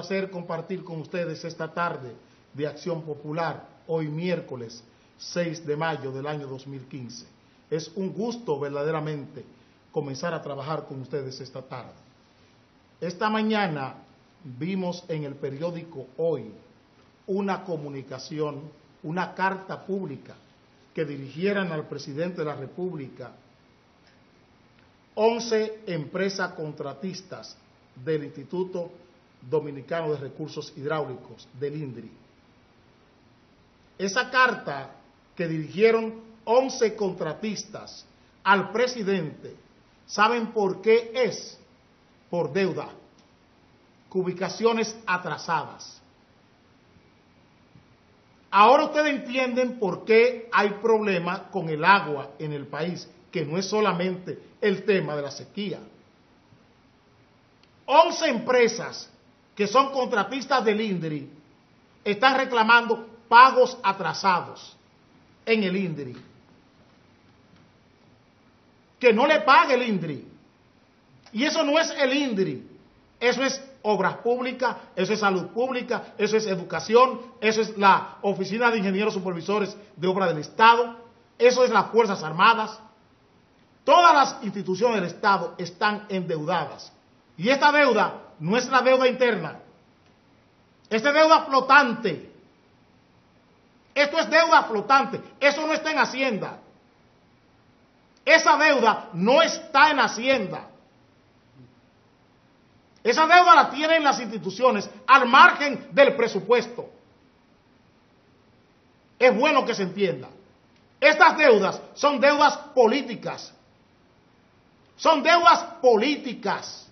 placer compartir con ustedes esta tarde de Acción Popular, hoy miércoles 6 de mayo del año 2015. Es un gusto verdaderamente comenzar a trabajar con ustedes esta tarde. Esta mañana vimos en el periódico Hoy una comunicación, una carta pública que dirigieran al presidente de la República 11 empresas contratistas del Instituto Dominicano de Recursos Hidráulicos, del INDRI. Esa carta que dirigieron 11 contratistas al presidente, ¿saben por qué es? Por deuda, ubicaciones atrasadas. Ahora ustedes entienden por qué hay problemas con el agua en el país, que no es solamente el tema de la sequía. 11 empresas que son contratistas del INDRI están reclamando pagos atrasados en el INDRI. Que no le pague el INDRI. Y eso no es el INDRI, eso es obras públicas, eso es salud pública, eso es educación, eso es la Oficina de Ingenieros Supervisores de Obra del Estado, eso es las Fuerzas Armadas. Todas las instituciones del Estado están endeudadas. Y esta deuda no es la deuda interna, esta es deuda flotante. Esto es deuda flotante, eso no está en Hacienda. Esa deuda no está en Hacienda. Esa deuda la tienen las instituciones al margen del presupuesto. Es bueno que se entienda. Estas deudas son deudas políticas. Son deudas políticas.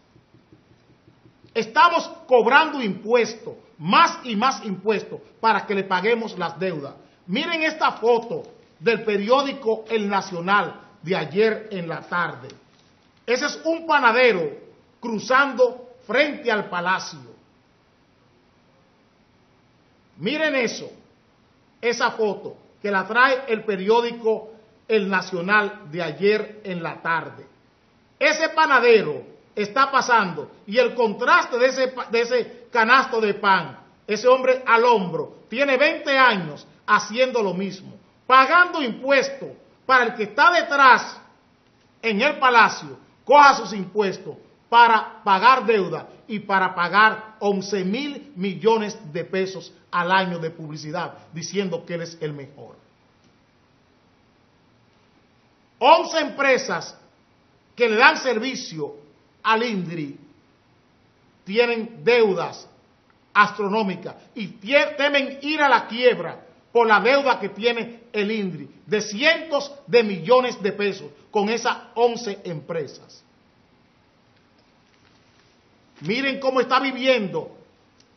Estamos cobrando impuestos, más y más impuestos, para que le paguemos las deudas. Miren esta foto del periódico El Nacional de ayer en la tarde. Ese es un panadero cruzando frente al palacio. Miren eso, esa foto que la trae el periódico El Nacional de ayer en la tarde. Ese panadero está pasando y el contraste de ese canasto de pan, ese hombre al hombro, tiene 20 años haciendo lo mismo, pagando impuestos para el que está detrás en el palacio, coja sus impuestos para pagar deuda y para pagar 11,000 millones de pesos al año de publicidad, diciendo que él es el mejor. 11 empresas que le dan servicio al INDRI tienen deudas astronómicas y temen ir a la quiebra por la deuda que tiene el INDRI de cientos de millones de pesos con esas 11 empresas. Miren cómo está viviendo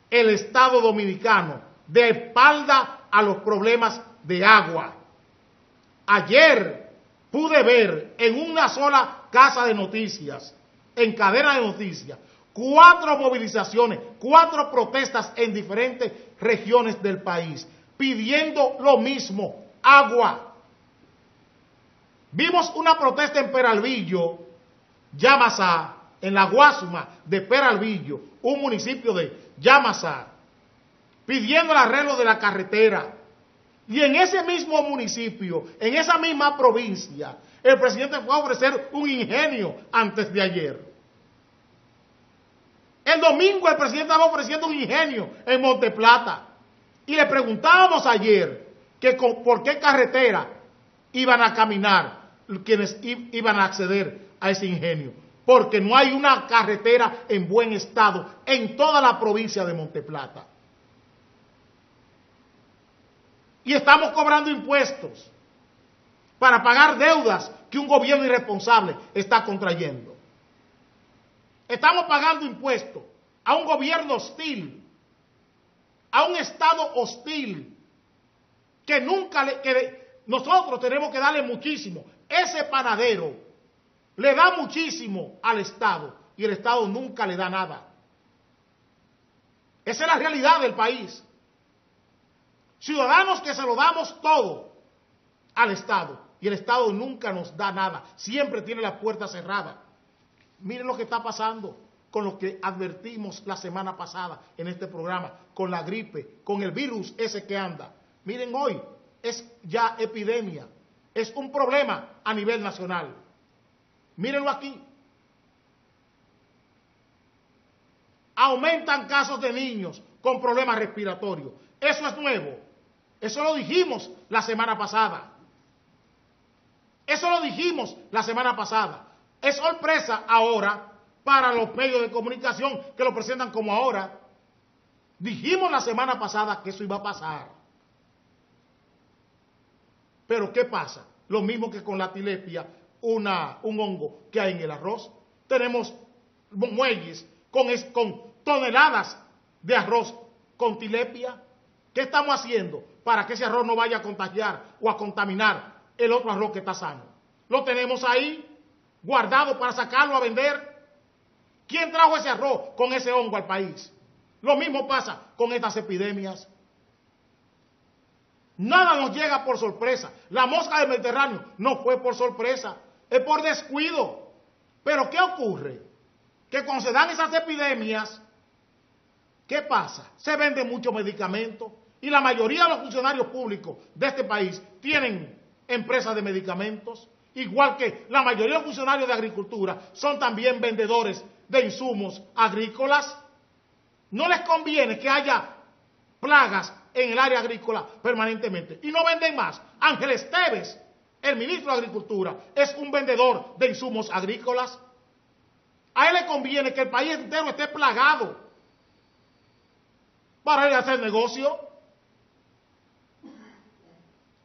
el Estado dominicano de espalda a los problemas de agua. Ayer pude ver en una sola casa de noticias, en cadena de noticias, 4 movilizaciones, 4 protestas en diferentes regiones del país, pidiendo lo mismo, agua. Vimos una protesta en Peralvillo, Yamasá, en la Guasuma de Peralvillo, un municipio de Yamasá, pidiendo el arreglo de la carretera. Y en ese mismo municipio, en esa misma provincia, el presidente fue a ofrecer un ingenio antes de ayer. El domingo el presidente estaba ofreciendo un ingenio en Monteplata. Y le preguntábamos ayer que por qué carretera iban a caminar quienes iban a acceder a ese ingenio. Porque no hay una carretera en buen estado en toda la provincia de Monteplata. Y estamos cobrando impuestos para pagar deudas que un gobierno irresponsable está contrayendo. Estamos pagando impuestos a un gobierno hostil, a un Estado hostil, que nosotros tenemos que darle muchísimo. Ese panadero le da muchísimo al Estado y el Estado nunca le da nada. Esa es la realidad del país. Ciudadanos que se lo damos todo al Estado y el Estado nunca nos da nada. Siempre tiene la puerta cerrada. Miren lo que está pasando con lo que advertimos la semana pasada en este programa, con la gripe, con el virus ese que anda. Miren, hoy es ya epidemia, es un problema a nivel nacional. Mírenlo aquí. Aumentan casos de niños con problemas respiratorios. Eso es nuevo. Eso lo dijimos la semana pasada. Eso lo dijimos la semana pasada. Es sorpresa ahora para los medios de comunicación que lo presentan como ahora. Dijimos la semana pasada que eso iba a pasar. Pero ¿qué pasa? Lo mismo que con la tilapia, un hongo que hay en el arroz. Tenemos muelles con toneladas de arroz con tilapia. ¿Qué estamos haciendo para que ese arroz no vaya a contagiar o a contaminar el otro arroz que está sano? Lo tenemos ahí, guardado para sacarlo a vender. ¿Quién trajo ese arroz con ese hongo al país? Lo mismo pasa con estas epidemias. Nada nos llega por sorpresa. La mosca del Mediterráneo no fue por sorpresa, es por descuido. Pero ¿qué ocurre? Que cuando se dan esas epidemias, ¿qué pasa? Se venden muchos medicamentos y la mayoría de los funcionarios públicos de este país tienen empresas de medicamentos, igual que la mayoría de los funcionarios de agricultura son también vendedores de insumos agrícolas. No les conviene que haya plagas en el área agrícola permanentemente y no venden más. Ángel Esteves, el ministro de Agricultura, es un vendedor de insumos agrícolas. A él le conviene que el país entero esté plagado para ir a hacer negocio.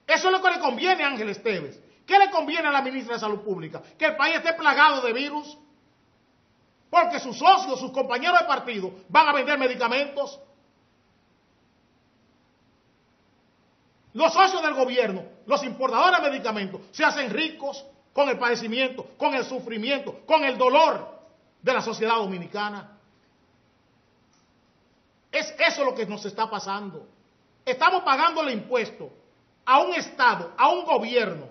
Eso es lo que le conviene a Ángel Esteves. ¿Qué le conviene a la ministra de Salud Pública? Que el país esté plagado de virus. Porque sus socios, sus compañeros de partido van a vender medicamentos. Los socios del gobierno, los importadores de medicamentos, se hacen ricos con el padecimiento, con el sufrimiento, con el dolor de la sociedad dominicana. Es eso lo que nos está pasando. Estamos pagándole impuestos a un Estado, a un gobierno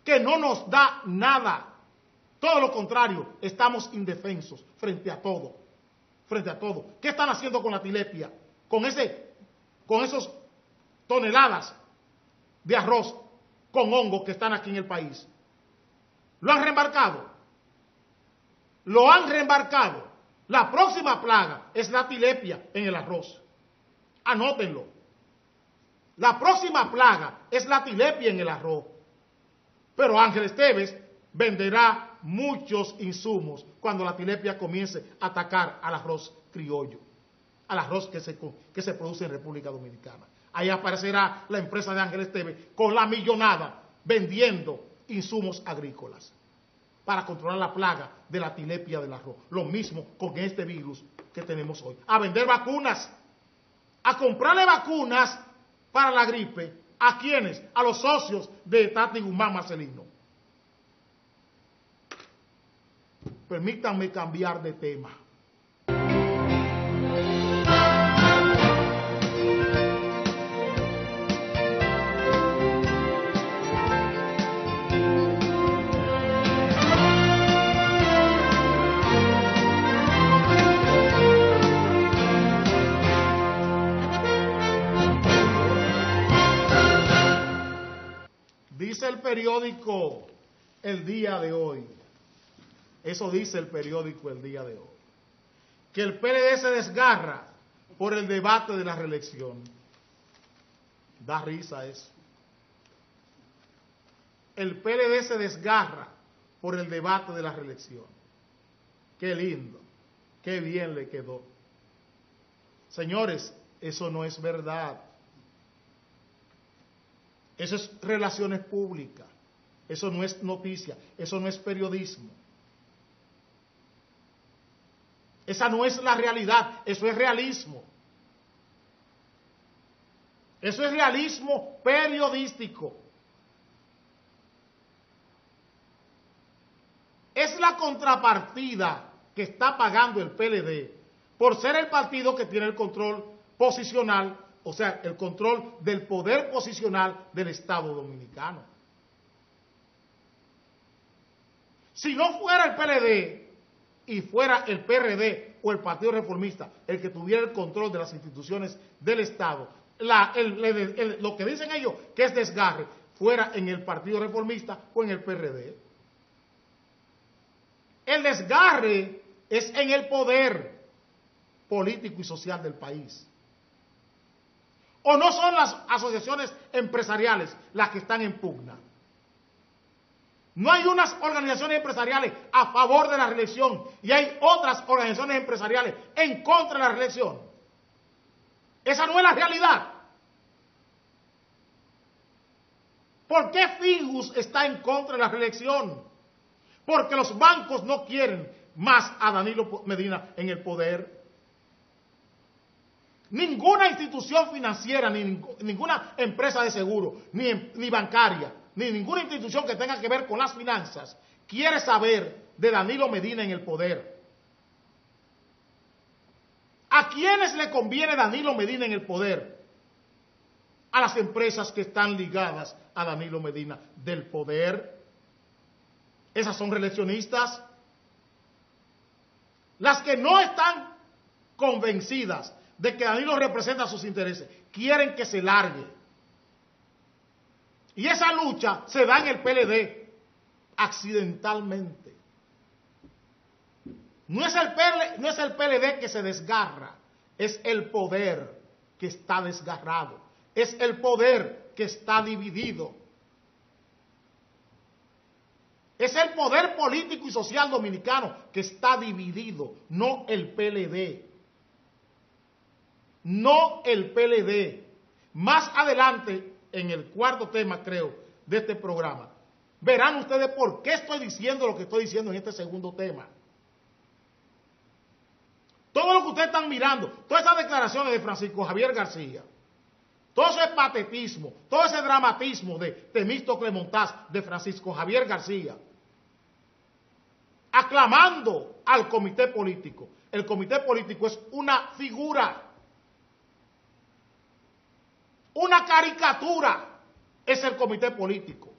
que no nos da nada. Todo lo contrario, estamos indefensos frente a todo. Frente a todo. ¿Qué están haciendo con la tilapia? Con esos toneladas de arroz con hongo que están aquí en el país. ¿Lo han reembarcado? Lo han reembarcado. La próxima plaga es la tilapia en el arroz. Anótenlo. La próxima plaga es la tilapia en el arroz. Pero Ángel Esteves venderá muchos insumos cuando la tilapia comience a atacar al arroz criollo, al arroz que se produce en República Dominicana. Ahí aparecerá la empresa de Ángel Esteves con la millonada vendiendo insumos agrícolas para controlar la plaga de la tilapia del arroz. Lo mismo con este virus que tenemos hoy. A vender vacunas, a comprarle vacunas para la gripe. ¿A quiénes? A los socios de Tati Guzmán Marcelino. Permítanme cambiar de tema. Dice el periódico El Día de Hoy, eso dice el periódico El Día de Hoy, que el PLD se desgarra por el debate de la reelección. Da risa eso. El PLD se desgarra por el debate de la reelección. Qué lindo, qué bien le quedó. Señores, eso no es verdad. Eso es relaciones públicas, eso no es noticia, eso no es periodismo. Esa no es la realidad, eso es realismo. Eso es realismo periodístico. Es la contrapartida que está pagando el PLD por ser el partido que tiene el control posicional, o sea, el control del poder posicional del Estado Dominicano. Si no fuera el PLD, y fuera el PRD o el Partido Reformista el que tuviera el control de las instituciones del Estado, lo que dicen ellos que es desgarre, fuera en el Partido Reformista o en el PRD. El desgarre es en el poder político y social del país. ¿O no son las asociaciones empresariales las que están en pugna? No hay unas organizaciones empresariales a favor de la reelección y hay otras organizaciones empresariales en contra de la reelección. Esa no es la realidad. ¿Por qué Fingus está en contra de la reelección? Porque los bancos no quieren más a Danilo Medina en el poder. Ninguna institución financiera, ni ninguna empresa de seguro, ni bancaria, ni ninguna institución que tenga que ver con las finanzas quiere saber de Danilo Medina en el poder. ¿A quiénes le conviene Danilo Medina en el poder? A las empresas que están ligadas a Danilo Medina del poder. Esas son reeleccionistas. Las que no están convencidas de que Danilo representa sus intereses, quieren que se largue. Y esa lucha se da en el PLD, accidentalmente. No es el PLD que se desgarra, es el poder que está desgarrado, es el poder que está dividido. Es el poder político y social dominicano que está dividido, no el PLD. No el PLD. Más adelante, en el cuarto tema, creo, de este programa, verán ustedes por qué estoy diciendo lo que estoy diciendo en este segundo tema. Todo lo que ustedes están mirando, todas esas declaraciones de Francisco Javier García, todo ese patetismo, todo ese dramatismo de Temístocles Montaz, de Francisco Javier García, aclamando al comité político. El comité político es una figura, una caricatura, es el comité político.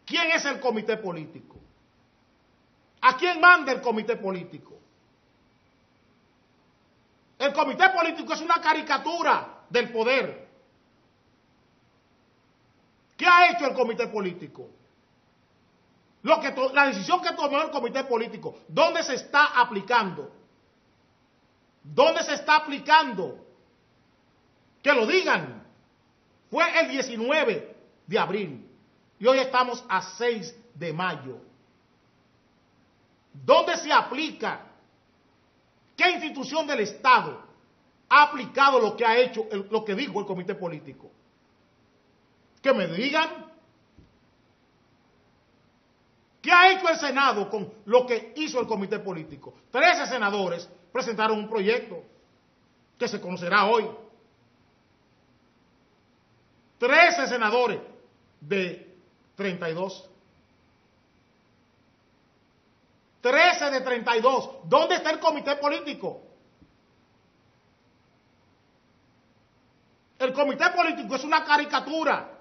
¿Quién es el comité político? ¿A quién manda el comité político? El comité político es una caricatura del poder. ¿Qué ha hecho el comité político? La decisión que tomó el comité político, ¿dónde se está aplicando? ¿Dónde se está aplicando? Que lo digan. Fue el 19 de abril y hoy estamos a 6 de mayo. ¿Dónde se aplica? ¿Qué institución del Estado ha aplicado lo que ha hecho, lo que dijo el comité político? Que me digan. ¿Qué ha hecho el Senado con lo que hizo el comité político? 13 senadores presentaron un proyecto que se conocerá hoy. 13 senadores de 32. 13 de 32. ¿Dónde está el comité político? El comité político es una caricatura.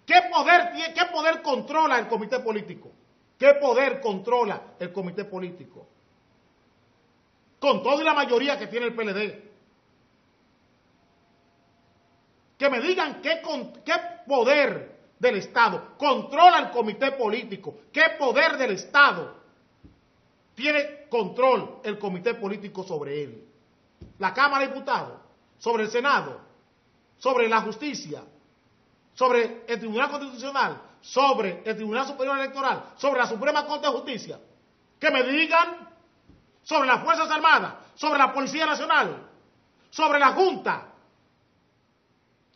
¿Qué poder controla el comité político? ¿Qué poder controla el comité político? Con toda la mayoría que tiene el PLD. Que me digan qué poder del Estado controla el comité político. ¿Qué poder del Estado tiene control el comité político sobre él? La Cámara de Diputados, sobre el Senado, sobre la justicia, sobre el Tribunal Constitucional, sobre el Tribunal Superior Electoral, sobre la Suprema Corte de Justicia. Que me digan sobre las Fuerzas Armadas, sobre la Policía Nacional, sobre la Junta,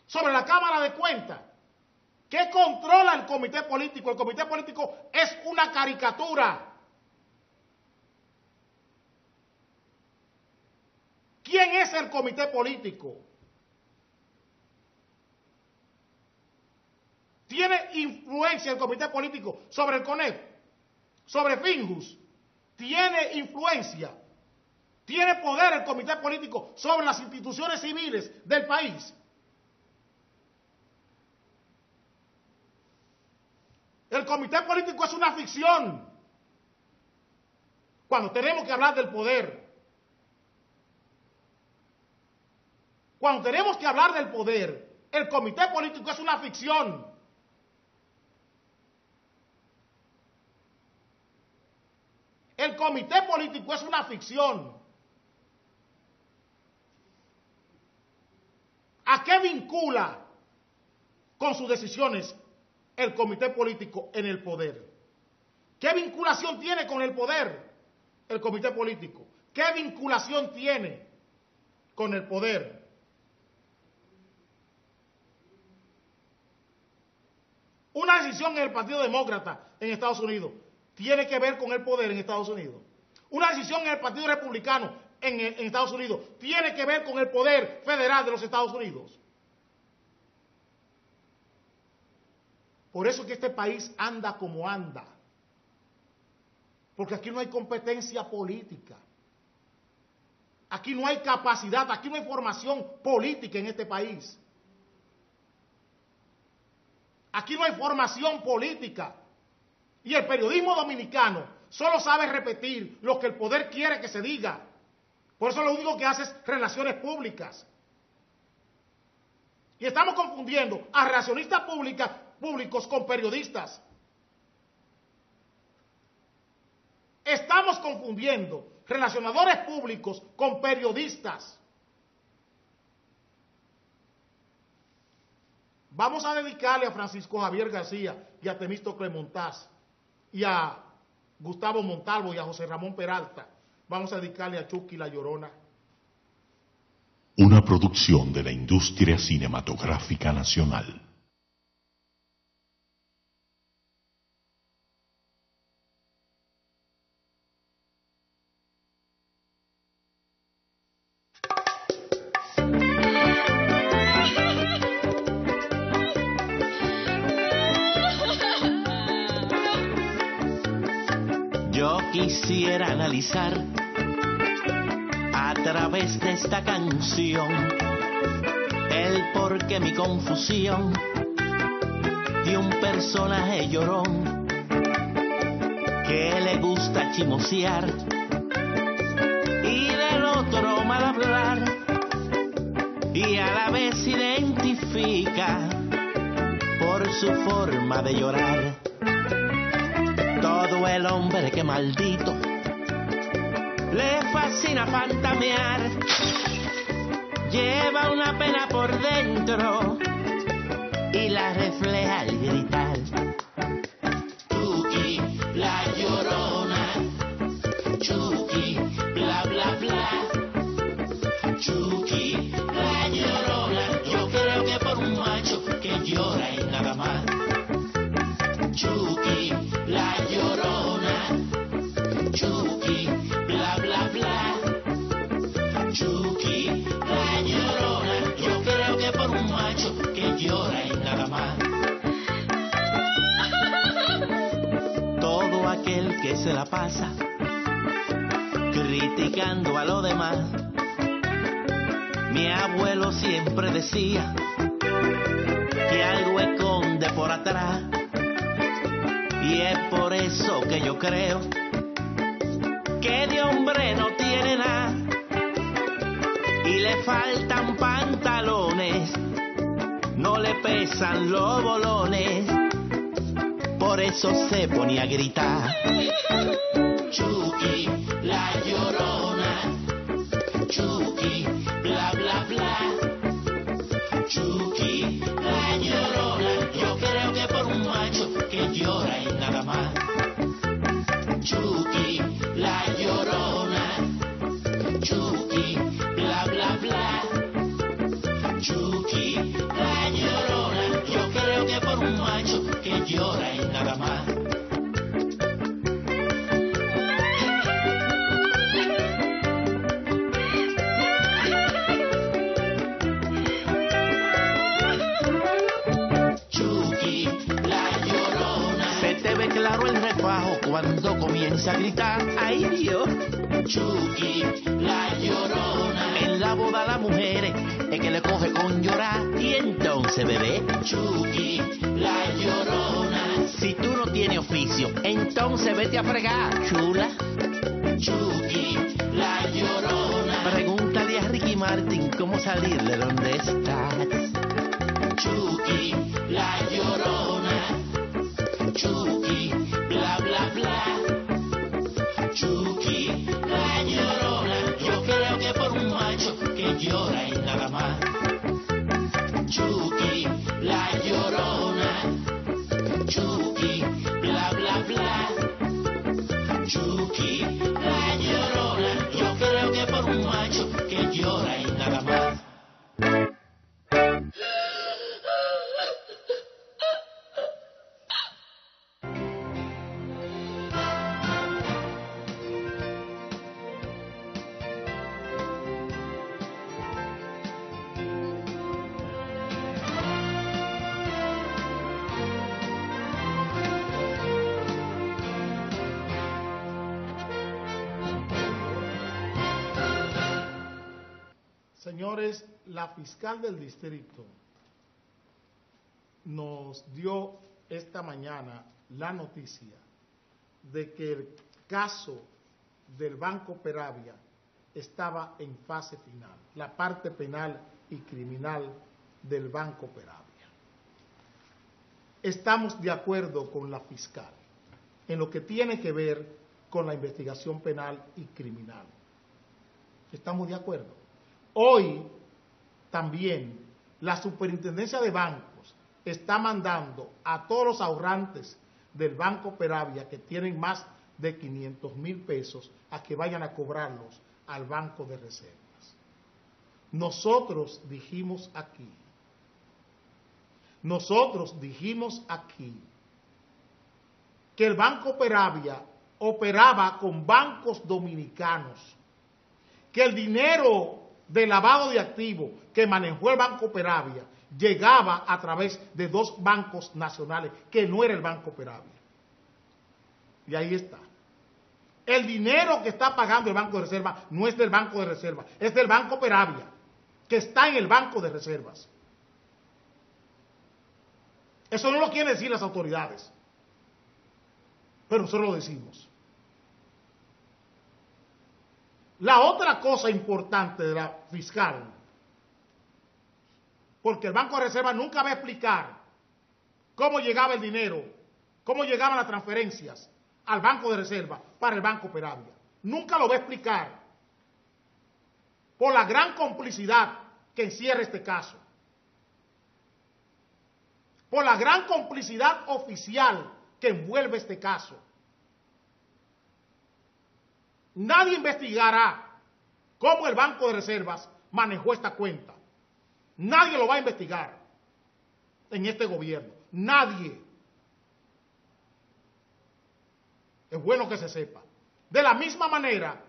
sobre la Cámara de Cuentas. ¿Qué controla el comité político? El comité político es una caricatura. ¿Quién es el comité político? ¿Tiene influencia el comité político sobre el CONEP? ¿Sobre Fingus? ¿Tiene influencia? ¿Tiene poder el comité político sobre las instituciones civiles del país? El comité político es una ficción. Cuando tenemos que hablar del poder, cuando tenemos que hablar del poder, el comité político es una ficción. El comité político es una ficción. ¿A qué vincula con sus decisiones el comité político en el poder? ¿Qué vinculación tiene con el poder el comité político? ¿Qué vinculación tiene con el poder? Una decisión en el Partido Demócrata en Estados Unidos tiene que ver con el poder en Estados Unidos. Una decisión en el Partido Republicano en Estados Unidos tiene que ver con el poder federal de los Estados Unidos. Por eso es que este país anda como anda. Porque aquí no hay competencia política. Aquí no hay capacidad, aquí no hay formación política en este país. Aquí no hay formación política. Y el periodismo dominicano solo sabe repetir lo que el poder quiere que se diga. Por eso lo único que hace es relaciones públicas. Y estamos confundiendo a relacionistas públicos con periodistas. Estamos confundiendo relacionadores públicos con periodistas. Vamos a dedicarle a Francisco Javier García y a Temístocles Montaz y a Gustavo Montalvo y a José Ramón Peralta. Vamos a dedicarle a Chucky La Llorona. Una producción de la industria cinematográfica nacional. Yo quisiera analizar a través de esta canción el por qué mi confusión de un personaje llorón que le gusta chimosear y del otro mal hablar y a la vez se identifica por su forma de llorar. Todo el hombre que maldito le fascina fantamear, lleva una pena por dentro y la refleja al gritar. Chucky, la llorona, Chucky, bla bla bla, Chucky, la llorona, yo creo que por un macho que llora y nada más. Chucky, la llorona, Chucky, bla bla bla, Chucky, la llorona, yo creo que por un macho que llora y nada más. Todo aquel que se la pasa criticando a lo demás, mi abuelo siempre decía que algo esconde por atrás. Y es por eso que yo creo que de hombre no tiene nada y le faltan pantalones, no le pesan los bolones, por eso se ponía a gritar. Chucky, la llorona, Chucky, bla bla bla, Chucky, la llorona, yo creo que por un macho que llora y nada más. Chucky, la llorona, Chucky, bla bla bla, Chucky, la llorona, yo creo que por un macho que llora y nada más. Claro el refajo cuando comienza a gritar, ¡ay Dios! Chucky, la llorona. En la boda la mujer es que le coge con llorar. Y entonces, bebé, Chucky, la llorona. Si tú no tienes oficio, entonces vete a fregar, chula. Chucky, la Llorona. Pregúntale a Ricky Martin cómo salir de donde estás. Chucky, la Llorona. Chucky, bla bla bla. Chucky, la Llorona. Yo creo que por un macho que llora y nada más. Chucky, la Llorona. Chucky, bla bla bla. Chucky, la Llorona. Yo creo que por un macho que llora y nada más. Señores, la fiscal del distrito nos dio esta mañana la noticia de que el caso del Banco Peravia estaba en fase final, la parte penal y criminal del Banco Peravia. Estamos de acuerdo con la fiscal en lo que tiene que ver con la investigación penal y criminal. Estamos de acuerdo. Hoy también la Superintendencia de Bancos está mandando a todos los ahorrantes del Banco Peravia que tienen más de 500,000 pesos a que vayan a cobrarlos al Banco de Reservas. Nosotros dijimos aquí que el Banco Peravia operaba con bancos dominicanos, que el dinero de lavado de activos que manejó el Banco Peravia llegaba a través de 2 bancos nacionales, que no era el Banco Peravia. Y ahí está. El dinero que está pagando el Banco de Reserva no es del Banco de Reserva, es del Banco Peravia, que está en el Banco de Reservas. Eso no lo quieren decir las autoridades, pero nosotros lo decimos. La otra cosa importante de la fiscal, porque el Banco de Reserva nunca va a explicar cómo llegaba el dinero, cómo llegaban las transferencias al Banco de Reserva para el Banco Peravia. Nunca lo va a explicar, por la gran complicidad que encierra este caso, por la gran complicidad oficial que envuelve este caso. Nadie investigará cómo el Banco de Reservas manejó esta cuenta. Nadie lo va a investigar en este gobierno. Nadie. Es bueno que se sepa. De la misma manera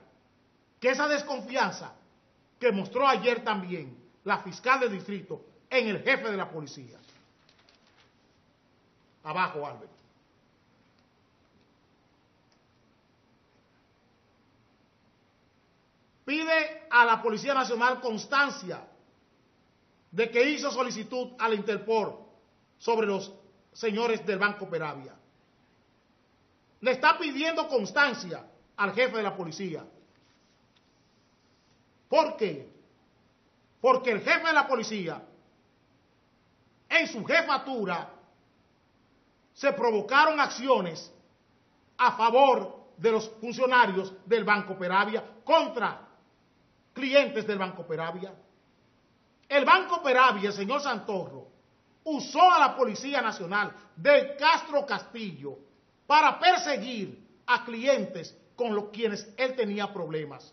que esa desconfianza que mostró ayer también la fiscal del distrito en el jefe de la policía. Abajo, Albert. Pide a la Policía Nacional constancia de que hizo solicitud a la Interpol sobre los señores del Banco Peravia. Le está pidiendo constancia al jefe de la policía. ¿Por qué? Porque el jefe de la policía, en su jefatura, se provocaron acciones a favor de los funcionarios del Banco Peravia contra clientes del Banco Peravia. El Banco Peravia, el señor Santorro, usó a la Policía Nacional de Castro Castillo para perseguir a clientes con los quienes él tenía problemas.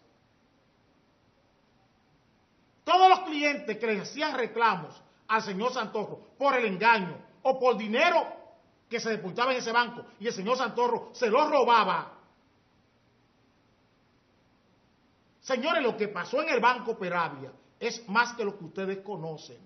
Todos los clientes que le hacían reclamos al señor Santorro por el engaño o por dinero que se depositaba en ese banco y el señor Santorro se lo robaba. Señores, lo que pasó en el Banco Peravia es más que lo que ustedes conocen.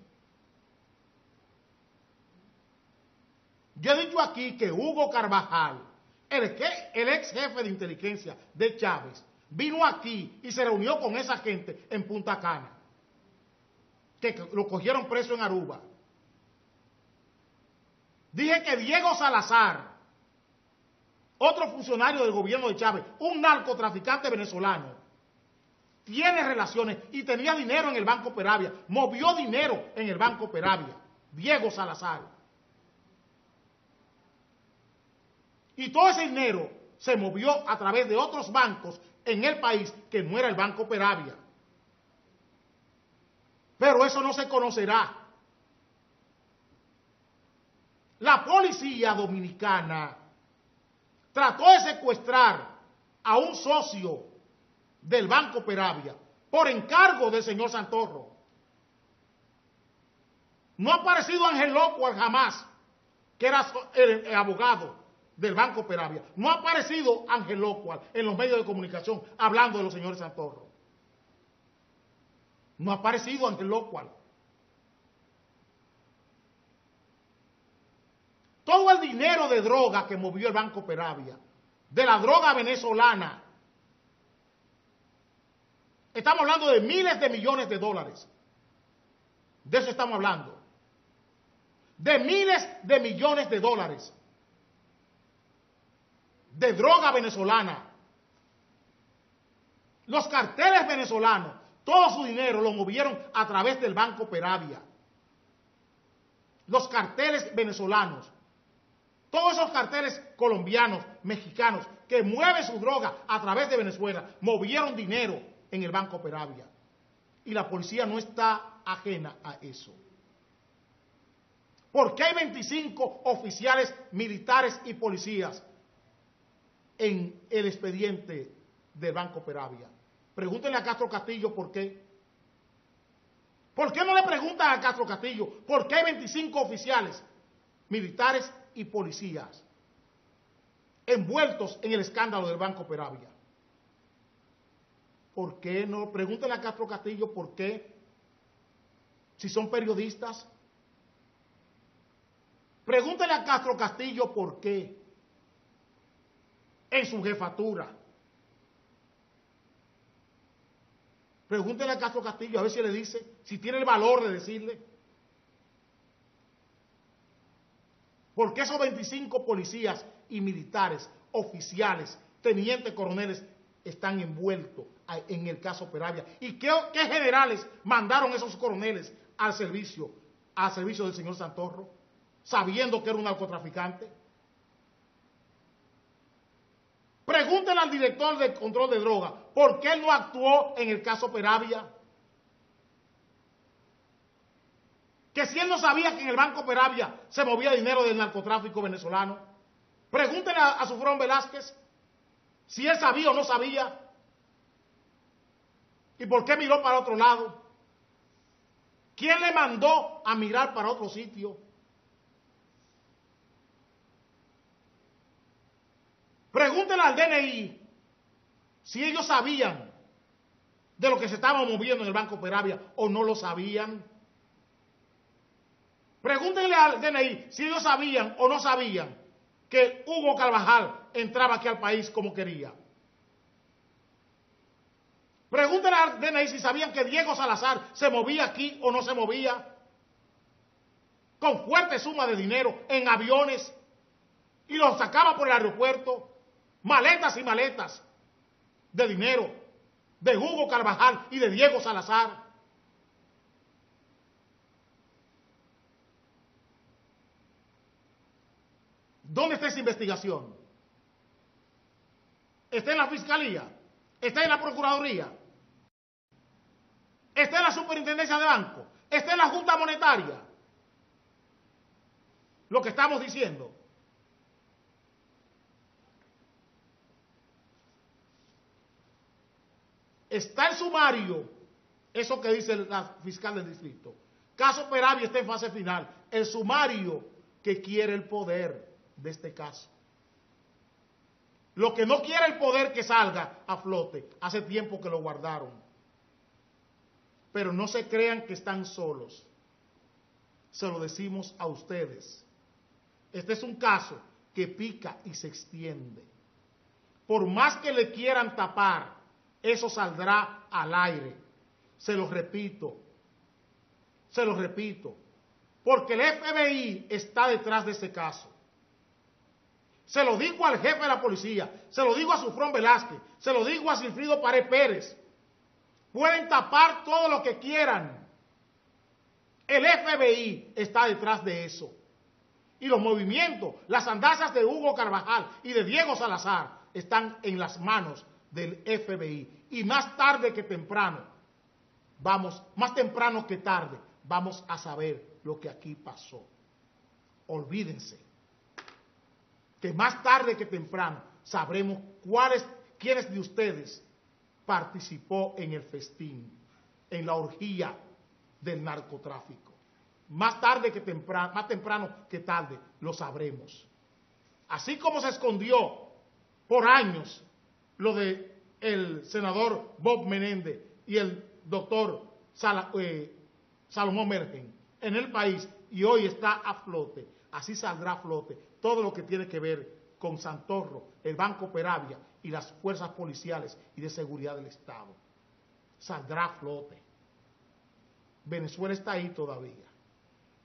Yo he dicho aquí que Hugo Carvajal, el ex jefe de inteligencia de Chávez, vino aquí y se reunió con esa gente en Punta Cana, que lo cogieron preso en Aruba. Dije que Diego Salazar otro funcionario del gobierno de Chávez, un narcotraficante venezolano, tiene relaciones y tenía dinero en el Banco Peravia, movió dinero en el Banco Peravia, Diego Salazar. Y todo ese dinero se movió a través de otros bancos en el país que no era el Banco Peravia. Pero eso no se conocerá. La policía dominicana trató de secuestrar a un socio del Banco Peravia por encargo del señor Santorro. No ha aparecido Ángel Locual jamás, que era el abogado del Banco Peravia. No ha aparecido Ángel Locual en los medios de comunicación hablando de los señores Santorro. No ha aparecido Ángel Locual. Todo el dinero de droga que movió el Banco Peravia, de la droga venezolana, estamos hablando de miles de millones de dólares. De eso estamos hablando. De miles de millones de dólares. De droga venezolana. Los carteles venezolanos, todo su dinero lo movieron a través del Banco Peravia. Los carteles venezolanos. Todos esos carteles colombianos, mexicanos, que mueven su droga a través de Venezuela, movieron dinero en el Banco Peravia. Y la policía no está ajena a eso. ¿Por qué hay 25 oficiales militares y policías en el expediente del Banco Peravia? Pregúntenle a Castro Castillo por qué. ¿Por qué no le preguntan a Castro Castillo por qué hay 25 oficiales militares y policías envueltos en el escándalo del Banco Peravia? ¿Por qué no? Pregúntenle a Castro Castillo por qué, si son periodistas. Pregúntenle a Castro Castillo por qué en su jefatura. Pregúntenle a Castro Castillo a ver si le dice, si tiene el valor de decirle. ¿Por qué esos 25 policías y militares, oficiales, tenientes coroneles están envueltos en el caso Peravia? ¿Y qué generales mandaron esos coroneles al servicio del señor Santorro, sabiendo que era un narcotraficante? Pregúntenle al director de control de drogas, ¿por qué él no actuó en el caso Peravia? Que si él no sabía que en el Banco Peravia se movía dinero del narcotráfico venezolano. Pregúntenle a Sufrón Velázquez si él sabía o no sabía. ¿Y por qué miró para otro lado? ¿Quién le mandó a mirar para otro sitio? Pregúntenle al DNI si ellos sabían de lo que se estaba moviendo en el Banco Peravia o no lo sabían. Pregúntenle al DNI si ellos sabían o no sabían que Hugo Carvajal entraba aquí al país como quería. Pregúntenle al DNI si sabían que Diego Salazar se movía aquí o no se movía con fuerte suma de dinero en aviones y los sacaba por el aeropuerto, maletas y maletas de dinero de Hugo Carvajal y de Diego Salazar. ¿Dónde está esa investigación? ¿Está en la Fiscalía? ¿Está en la Procuraduría? ¿Está en la Superintendencia de Banco? ¿Está en la Junta Monetaria? Lo que estamos diciendo. Está el sumario, eso que dice la fiscal del distrito. Caso Peravia está en fase final. El sumario que quiere el poder de este caso. Lo que no quiere el poder que salga a flote, hace tiempo que lo guardaron. Pero no se crean que están solos. Se lo decimos a ustedes. Este es un caso que pica y se extiende. Por más que le quieran tapar, eso saldrá al aire. Se lo repito. Porque el FBI está detrás de ese caso. Se lo digo al jefe de la policía, se lo digo a Sufrón Velázquez, se lo digo a Silfrido Pared Pérez. Pueden tapar todo lo que quieran. El FBI está detrás de eso. Y los movimientos, las andanzas de Hugo Carvajal y de Diego Salazar están en las manos del FBI. Y más tarde que temprano, más temprano que tarde, vamos a saber lo que aquí pasó. Olvídense que más tarde que temprano sabremos quiénes de ustedes participó en el festín, en la orgía del narcotráfico. Más temprano que tarde lo sabremos. Así como se escondió por años lo de el senador Bob Menéndez y el doctor Salomón Mergen en el país y hoy está a flote, así saldrá a flote todo lo que tiene que ver con Santorro, el Banco Peravia y las fuerzas policiales y de seguridad del Estado. Saldrá a flote. Venezuela está ahí todavía.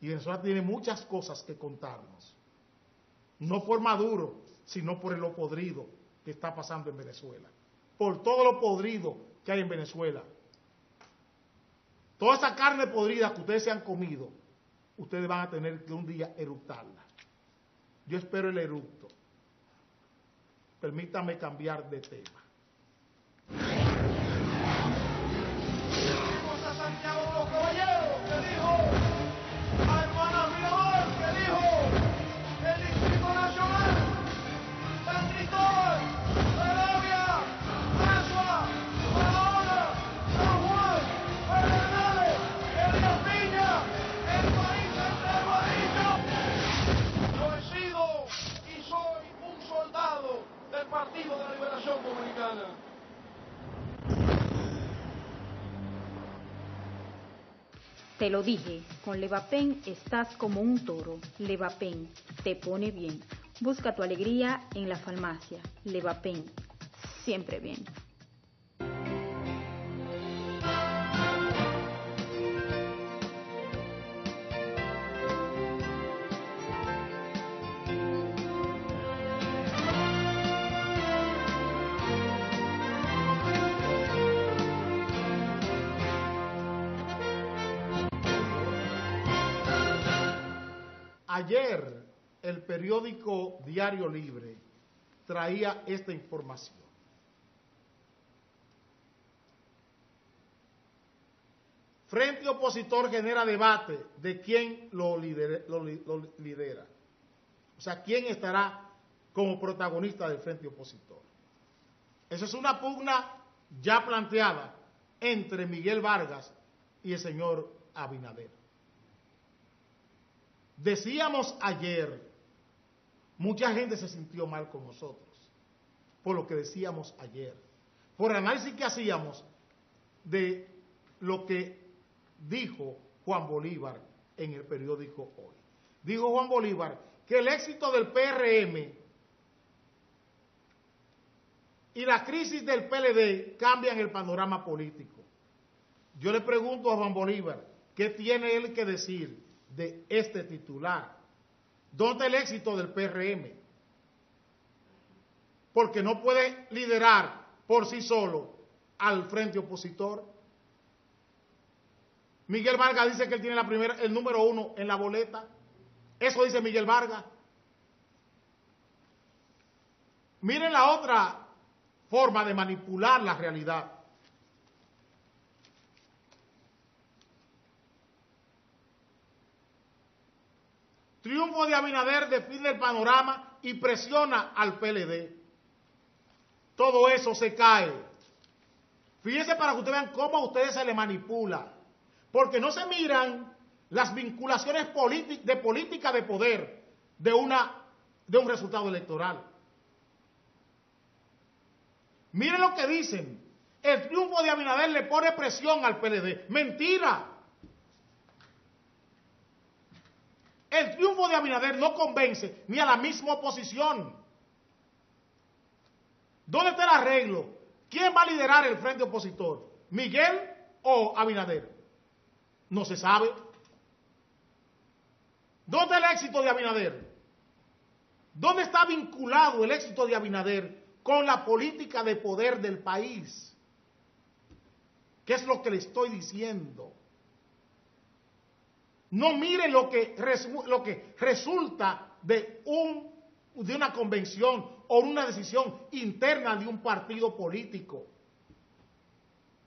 Y Venezuela tiene muchas cosas que contarnos. No por Maduro, sino por lo podrido que está pasando en Venezuela. Por todo lo podrido que hay en Venezuela. Toda esa carne podrida que ustedes se han comido, ustedes van a tener que un día eructarla. Yo espero el eructo. Permítanme cambiar de tema. A Santiago de los Caballeros, que dijo, a Hermanas Miramar, que dijo, el Distrito Nacional, San Cristóbal, Peravia, Azua, Barahona, San Juan, Pedernales, Elías Piña, el país entero ha dicho, yo he sido y soy un soldado del Partido de la Liberación Dominicana. Te lo dije, con Levapen estás como un toro. Levapen te pone bien. Busca tu alegría en la farmacia. Levapen, siempre bien. Ayer el periódico Diario Libre traía esta información. Frente Opositor genera debate de quién lo lidera. O sea, quién estará como protagonista del Frente Opositor. Esa es una pugna ya planteada entre Miguel Vargas y el señor Abinader. Decíamos ayer, mucha gente se sintió mal con nosotros, por lo que decíamos ayer, por el análisis que hacíamos de lo que dijo Juan Bolívar en el periódico Hoy. Dijo Juan Bolívar que el éxito del PRM y la crisis del PLD cambian el panorama político. Yo le pregunto a Juan Bolívar, ¿qué tiene él que decir de este titular? ¿Dónde el éxito del PRM? Porque no puede liderar por sí solo al frente opositor. Miguel Vargas dice que él tiene el número 1 en la boleta. Eso dice Miguel Vargas. Miren la otra forma de manipular la realidad. Triunfo de Abinader define el panorama y presiona al PLD. Todo eso se cae. Fíjense para que ustedes vean cómo a ustedes se les manipula. Porque no se miran las vinculaciones de política de poder de un resultado electoral. Miren lo que dicen. El triunfo de Abinader le pone presión al PLD. Mentira. El triunfo de Abinader no convence ni a la misma oposición. ¿Dónde está el arreglo? ¿Quién va a liderar el frente opositor? ¿Miguel o Abinader? No se sabe. ¿Dónde está el éxito de Abinader? ¿Dónde está vinculado el éxito de Abinader con la política de poder del país? ¿Qué es lo que le estoy diciendo? No mire lo que resulta de una convención o una decisión interna de un partido político.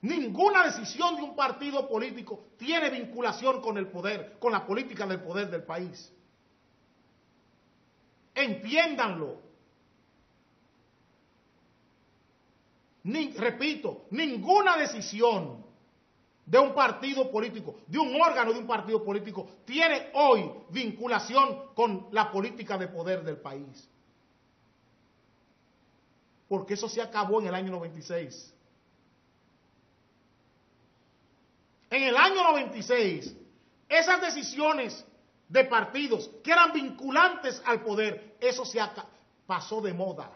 Ninguna decisión de un partido político tiene vinculación con el poder, con la política del poder del país. Entiéndanlo. Repito, ninguna decisión de un partido político, de un órgano de un partido político, tiene hoy vinculación con la política de poder del país. Porque eso se acabó en el año 96. En el año 96, esas decisiones de partidos que eran vinculantes al poder, eso pasó de moda.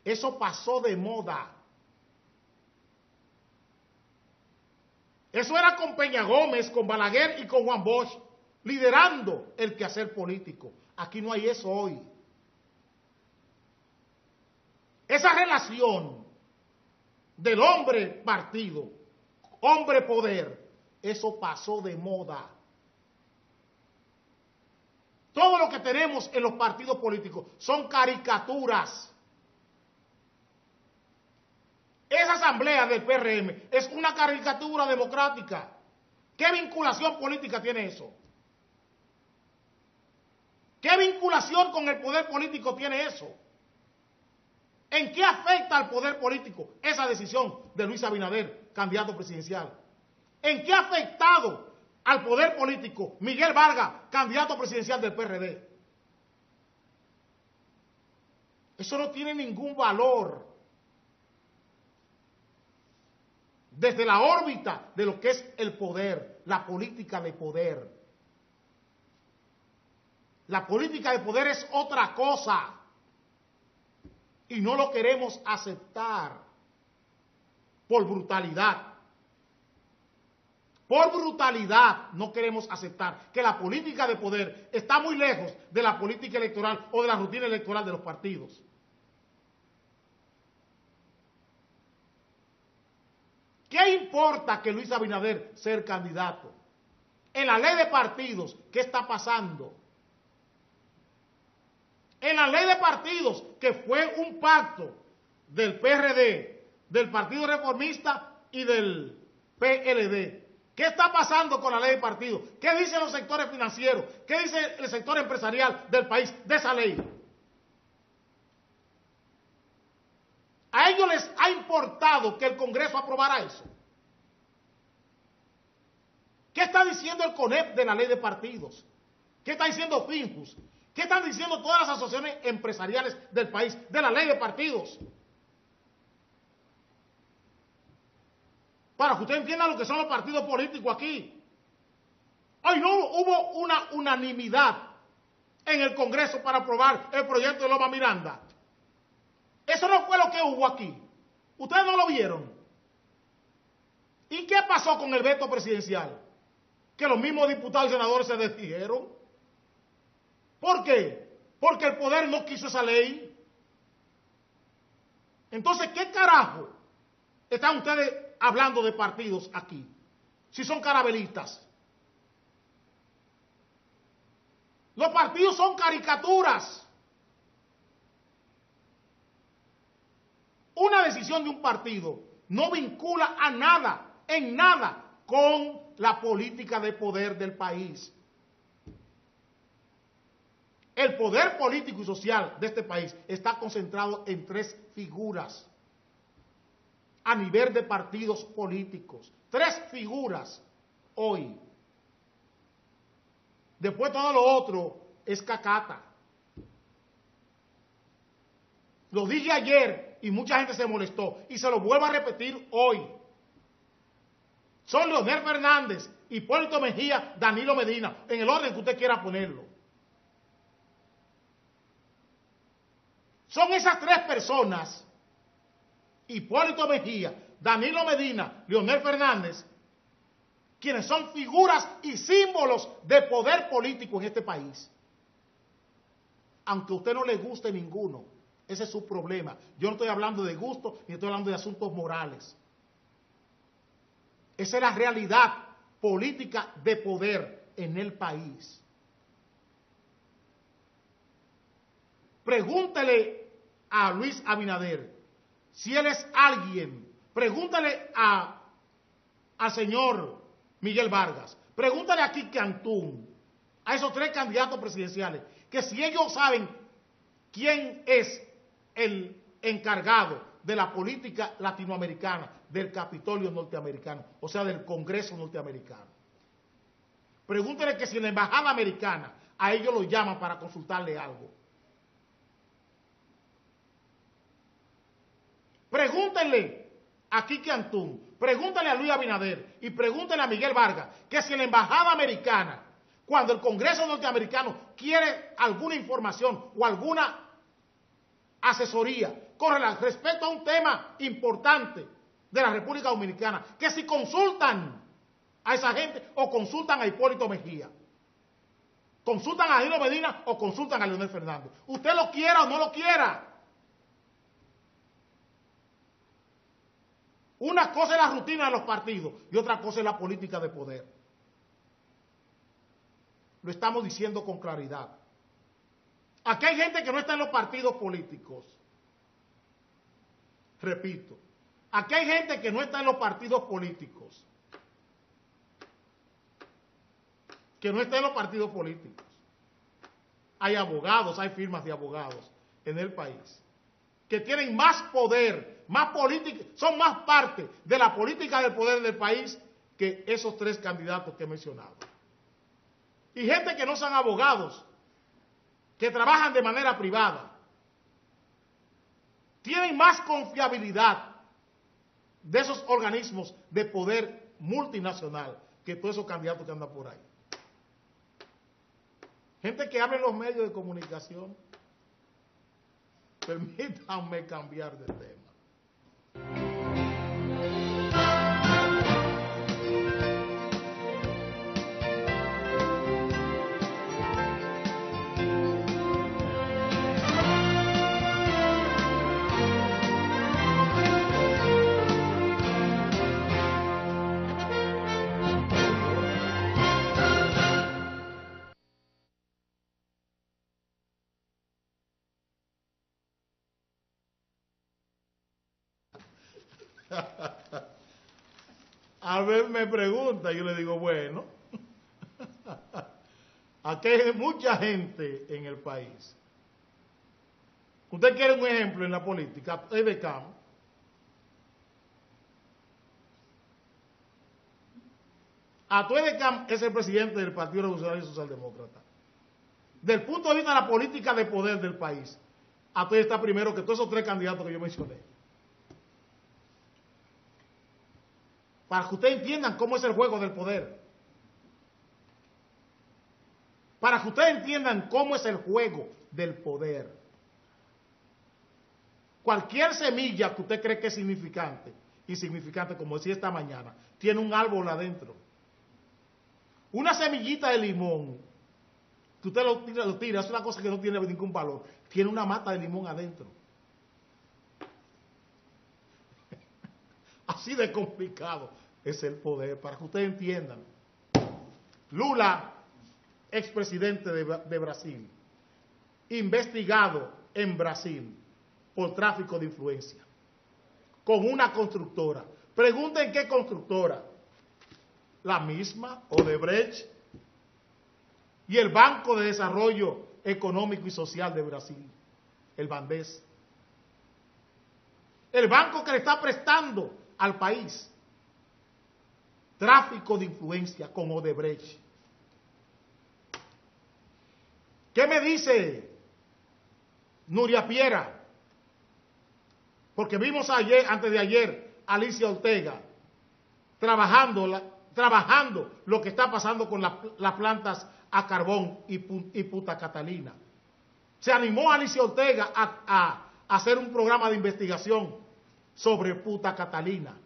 Eso pasó de moda. Eso era con Peña Gómez, con Balaguer y con Juan Bosch, liderando el quehacer político. Aquí no hay eso hoy. Esa relación del hombre partido, hombre poder, eso pasó de moda. Todo lo que tenemos en los partidos políticos son caricaturas. Esa asamblea del PRM es una caricatura democrática. ¿Qué vinculación política tiene eso? ¿Qué vinculación con el poder político tiene eso? ¿En qué afecta al poder político esa decisión de Luis Abinader, candidato presidencial? ¿En qué ha afectado al poder político Miguel Vargas, candidato presidencial del PRD? Eso no tiene ningún valor. Desde la órbita de lo que es el poder, la política de poder. La política de poder es otra cosa. Y no lo queremos aceptar por brutalidad. Por brutalidad no queremos aceptar que la política de poder está muy lejos de la política electoral o de la rutina electoral de los partidos. ¿Qué importa que Luis Abinader sea el candidato? En la ley de partidos, ¿qué está pasando? En la ley de partidos, que fue un pacto del PRD, del Partido Reformista y del PLD. ¿Qué está pasando con la ley de partidos? ¿Qué dicen los sectores financieros? ¿Qué dice el sector empresarial del país de esa ley? A ellos les ha importado que el Congreso aprobara eso. ¿Qué está diciendo el CONEP de la ley de partidos? ¿Qué está diciendo Finjus? ¿Qué están diciendo todas las asociaciones empresariales del país de la ley de partidos? Para que usted entienda lo que son los partidos políticos aquí. Hoy no hubo una unanimidad en el Congreso para aprobar el proyecto de Loma Miranda. Eso no fue lo que hubo aquí. ¿Ustedes no lo vieron? ¿Y qué pasó con el veto presidencial? Que los mismos diputados y senadores se desdijeron. ¿Por qué? Porque el poder no quiso esa ley. Entonces, ¿qué carajo están ustedes hablando de partidos aquí? Si son carabelistas. Los partidos son caricaturas. Una decisión de un partido no vincula a nada, en nada, con la política de poder del país. El poder político y social de este país está concentrado en 3 figuras a nivel de partidos políticos. 3 figuras hoy. Después todo lo otro es cacata. Lo dije ayer y mucha gente se molestó y se lo vuelvo a repetir hoy. Son Leonel Fernández, Hipólito Mejía, Danilo Medina, en el orden que usted quiera ponerlo. Son esas 3 personas, Hipólito Mejía, Danilo Medina, Leonel Fernández, quienes son figuras y símbolos de poder político en este país. aunque a usted no le guste ninguno. Ese es su problema. Yo no estoy hablando de gusto, ni estoy hablando de asuntos morales. Esa es la realidad política de poder en el país. Pregúntele a Luis Abinader si él es alguien. Pregúntale al señor Miguel Vargas. Pregúntale a Quique Antún, a esos tres candidatos presidenciales, que si ellos saben quién es el encargado de la política latinoamericana, del Capitolio norteamericano, o sea, del Congreso norteamericano. Pregúntele que si en la embajada americana a ellos lo llaman para consultarle algo. Pregúntenle a Quique Antún, pregúntale a Luis Abinader y pregúntenle a Miguel Vargas que si en la embajada americana, cuando el Congreso norteamericano quiere alguna información o alguna asesoría con respecto a un tema importante de la República Dominicana, que si consultan a esa gente o consultan a Hipólito Mejía, consultan a Danilo Medina o consultan a Leonel Fernández. Usted lo quiera o no lo quiera. Una cosa es la rutina de los partidos y otra cosa es la política de poder. Lo estamos diciendo con claridad. Aquí hay gente que no está en los partidos políticos. Repito, aquí hay gente que no está en los partidos políticos. Que no está en los partidos políticos. Hay abogados, hay firmas de abogados en el país que tienen más poder, más política, son más parte de la política del poder del país que esos tres candidatos que he mencionado. Y gente que no son abogados, que trabajan de manera privada, tienen más confiabilidad de esos organismos de poder multinacional que todos esos candidatos que andan por ahí. Gente que habla en los medios de comunicación. Permítanme cambiar de tema. A ver, me pregunta, yo le digo, bueno, aquí hay mucha gente en el país. Usted quiere un ejemplo en la política, Edecam. Edecam es el presidente del Partido Revolucionario Socialdemócrata. Del punto de vista de la política de poder del país, Atuede está primero que todos esos tres candidatos que yo mencioné. Para que ustedes entiendan cómo es el juego del poder. Para que ustedes entiendan cómo es el juego del poder. Cualquier semilla que usted cree que es insignificante, como decía esta mañana, tiene un árbol adentro. Una semillita de limón, que usted lo tira, es una cosa que no tiene ningún valor. Tiene una mata de limón adentro. Así de complicado es el poder, para que ustedes entiendan. Lula, expresidente de Brasil, investigado en Brasil por tráfico de influencia, con una constructora. Pregunten qué constructora. La misma, Odebrecht, y el Banco de Desarrollo Económico y Social de Brasil, el BANDES. El banco que le está prestando al país tráfico de influencia con Odebrecht. ¿Qué me dice Nuria Piera? Porque vimos ayer, antes de ayer, a Alicia Ortega trabajando lo que está pasando con las plantas a carbón y Punta Catalina. Se animó Alicia Ortega a hacer un programa de investigación sobre Punta Catalina.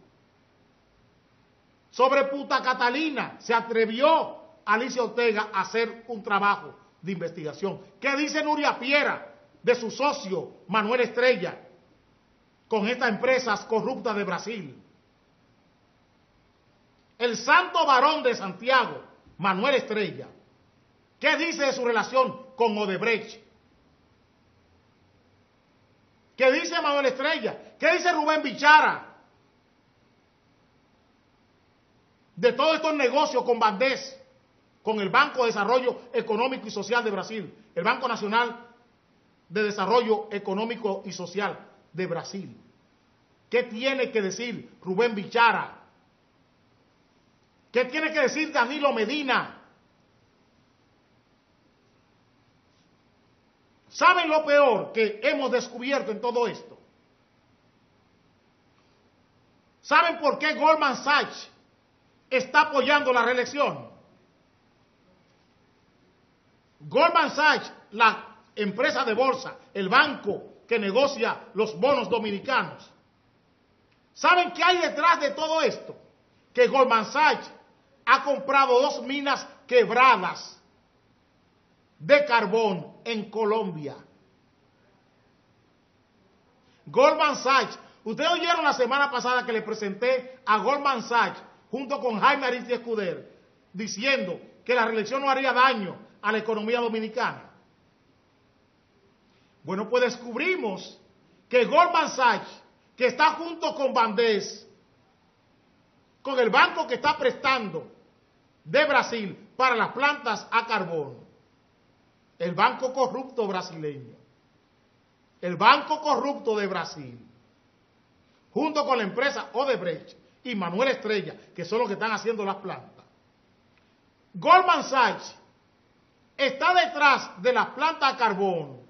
Sobre Punta Catalina se atrevió Alicia Ortega a hacer un trabajo de investigación. ¿Qué dice Nuria Piera de su socio Manuel Estrella con estas empresas corruptas de Brasil? El santo varón de Santiago, Manuel Estrella, ¿qué dice de su relación con Odebrecht? ¿Qué dice Manuel Estrella? ¿Qué dice Rubén Bichara de todos estos negocios con Bandés, con el Banco de Desarrollo Económico y Social de Brasil, el Banco Nacional de Desarrollo Económico y Social de Brasil? ¿Qué tiene que decir Rubén Bichara? ¿Qué tiene que decir Danilo Medina? ¿Saben lo peor que hemos descubierto en todo esto? ¿Saben por qué Goldman Sachs está apoyando la reelección? Goldman Sachs, la empresa de bolsa, el banco que negocia los bonos dominicanos. ¿Saben qué hay detrás de todo esto? Que Goldman Sachs ha comprado 2 minas quebradas de carbón en Colombia. Goldman Sachs, ustedes oyeron la semana pasada que le presenté a Goldman Sachs junto con Jaime Ariztía Escuder diciendo que la reelección no haría daño a la economía dominicana. Bueno, pues descubrimos que Goldman Sachs, que está junto con Bandés, con el banco que está prestando de Brasil para las plantas a carbón, el banco corrupto brasileño, el banco corrupto de Brasil, junto con la empresa Odebrecht y Manuel Estrella, que son los que están haciendo las plantas. Goldman Sachs está detrás de las plantas a carbón.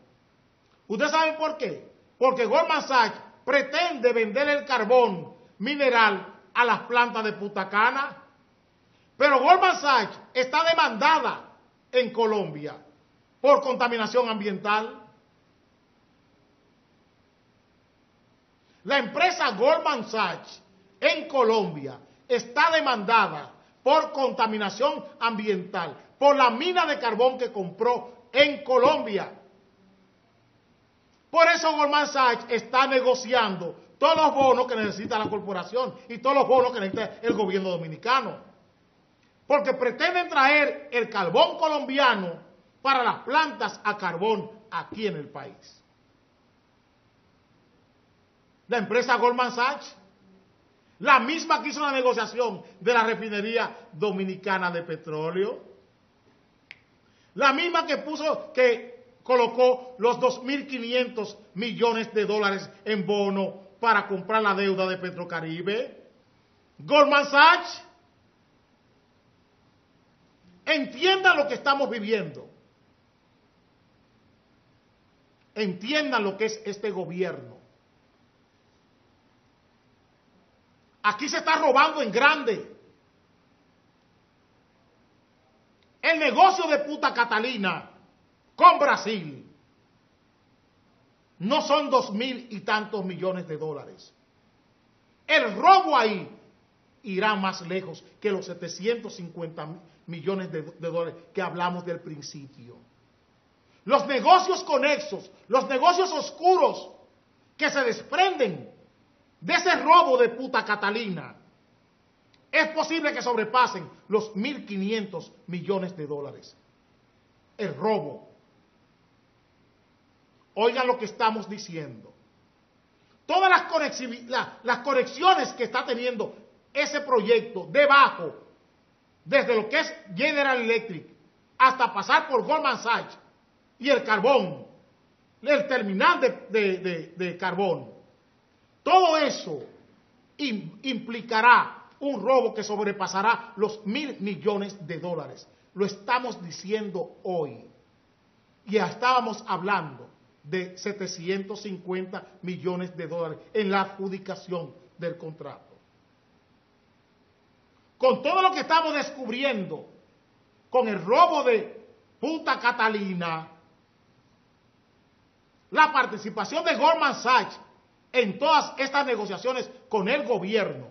¿Ustedes saben por qué? Porque Goldman Sachs pretende vender el carbón mineral a las plantas de Punta Cana. Pero Goldman Sachs está demandada en Colombia por contaminación ambiental. La empresa Goldman Sachs en Colombia está demandada por contaminación ambiental, por la mina de carbón que compró en Colombia. Por eso Goldman Sachs está negociando todos los bonos que necesita la corporación y todos los bonos que necesita el gobierno dominicano. Porque pretenden traer el carbón colombiano para las plantas a carbón aquí en el país. La empresa Goldman Sachs, la misma que hizo la negociación de la refinería dominicana de petróleo, la misma que colocó los 2.500 millones de dólares en bono para comprar la deuda de Petrocaribe. Goldman Sachs, entiendan lo que estamos viviendo. Entiendan lo que es este gobierno. Aquí se está robando en grande. El negocio de Punta Catalina con Brasil no son 2.000 y tantos millones de dólares. El robo ahí irá más lejos que los 750 millones de dólares que hablamos del principio. Los negocios conexos, los negocios oscuros que se desprenden de ese robo de Punta Catalina, es posible que sobrepasen los 1.500 millones de dólares. El robo. Oigan lo que estamos diciendo. Todas las conexiones que está teniendo ese proyecto debajo, desde lo que es General Electric hasta pasar por Goldman Sachs y el carbón, el terminal de carbón, todo eso implicará un robo que sobrepasará los 1.000 millones de dólares. Lo estamos diciendo hoy. Y ya estábamos hablando de 750 millones de dólares en la adjudicación del contrato. Con todo lo que estamos descubriendo, con el robo de Punta Catalina, la participación de Goldman Sachs en todas estas negociaciones con el gobierno,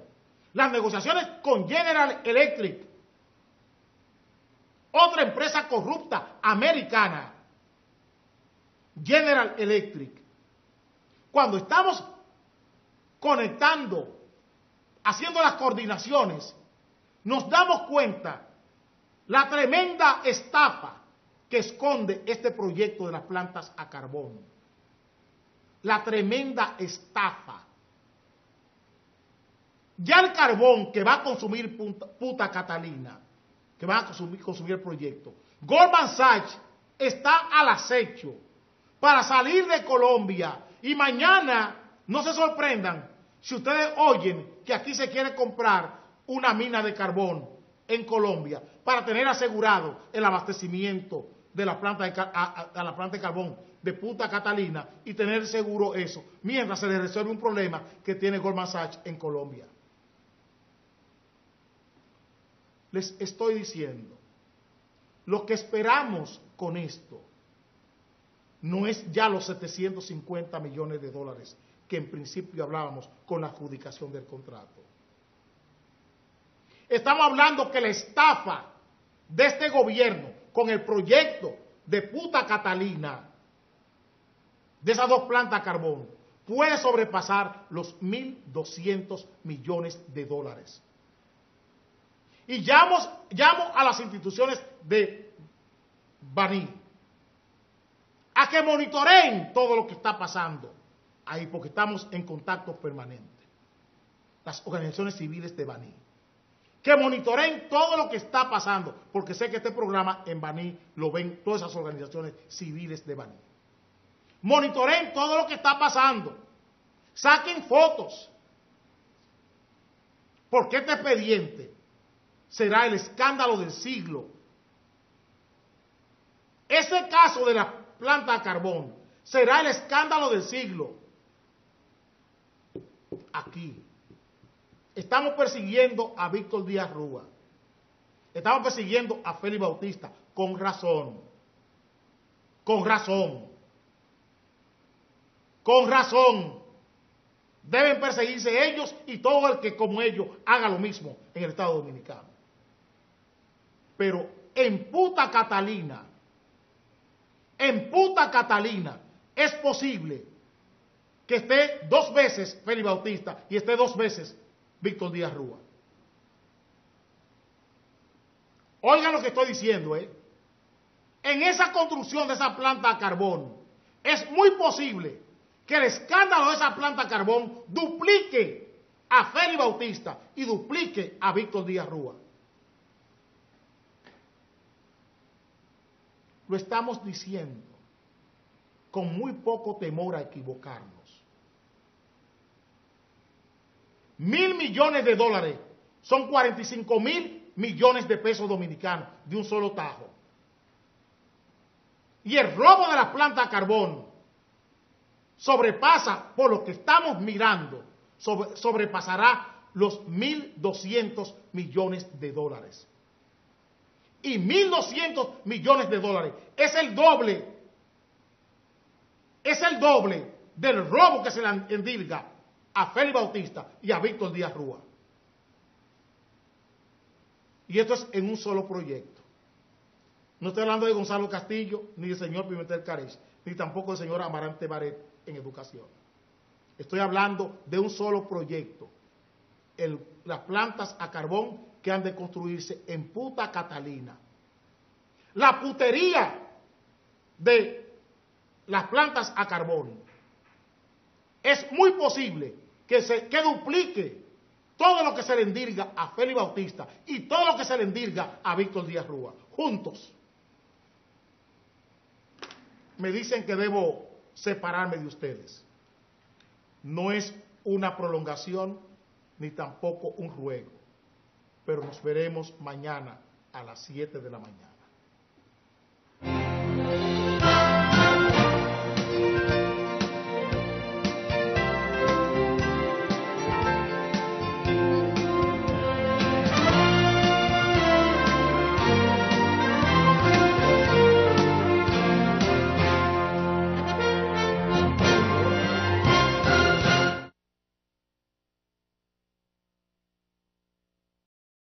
las negociaciones con General Electric, otra empresa corrupta americana, General Electric. Cuando estamos conectando, haciendo las coordinaciones, nos damos cuenta la tremenda estafa que esconde este proyecto de las plantas a carbón. La tremenda estafa. Ya el carbón que va a consumir Punta Catalina, que va a consumir el proyecto, Goldman Sachs está al acecho para salir de Colombia, y mañana no se sorprendan si ustedes oyen que aquí se quiere comprar una mina de carbón en Colombia para tener asegurado el abastecimiento de la planta de carbón de Punta Catalina y tener seguro eso, mientras se le resuelve un problema que tiene Goldman Sachs en Colombia. Les estoy diciendo, lo que esperamos con esto no es ya los 750 millones de dólares que en principio hablábamos con la adjudicación del contrato. Estamos hablando que la estafa de este gobierno con el proyecto de Punta Catalina, de esas dos plantas a carbón, puede sobrepasar los 1.200 millones de dólares. Y llamo a las instituciones de Baní a que monitoreen todo lo que está pasando ahí, porque estamos en contacto permanente. Las organizaciones civiles de Baní, que monitoreen todo lo que está pasando, porque sé que este programa en Baní lo ven todas esas organizaciones civiles de Baní. Monitoreen todo lo que está pasando, saquen fotos, porque este expediente será el escándalo del siglo. Ese caso de la planta de carbón será el escándalo del siglo. Aquí estamos persiguiendo a Víctor Díaz Rúa, estamos persiguiendo a Félix Bautista, con razón, con razón, con razón. Deben perseguirse ellos y todo el que como ellos haga lo mismo en el Estado Dominicano. Pero en Punta Catalina es posible que esté 2 veces Félix Bautista y esté 2 veces Víctor Díaz Rúa. Oigan lo que estoy diciendo, En esa construcción de esa planta a carbón, es muy posible que el escándalo de esa planta a carbón duplique a Félix Bautista y duplique a Víctor Díaz Rúa. Lo estamos diciendo con muy poco temor a equivocarnos. 1.000 millones de dólares son 45.000 millones de pesos dominicanos de un solo tajo. Y el robo de la planta a carbón sobrepasa, por lo que estamos mirando, sobrepasará los 1.200 millones de dólares. Y 1.200 millones de dólares es el doble del robo que se le endilga a Félix Bautista y a Víctor Díaz Rúa. Y esto es en un solo proyecto. No estoy hablando de Gonzalo Castillo, ni del señor Pimentel Carez, ni tampoco del señor Amarante Baret en educación. Estoy hablando de un solo proyecto. Las plantas a carbón que han de construirse en Punta Catalina. La putería de las plantas a carbón. Es muy posible que duplique todo lo que se le endilga a Félix Bautista y todo lo que se le endilga a Víctor Díaz Rúa, juntos. Me dicen que debo separarme de ustedes. No es una prolongación ni tampoco un ruego, pero nos veremos mañana a las 7 de la mañana.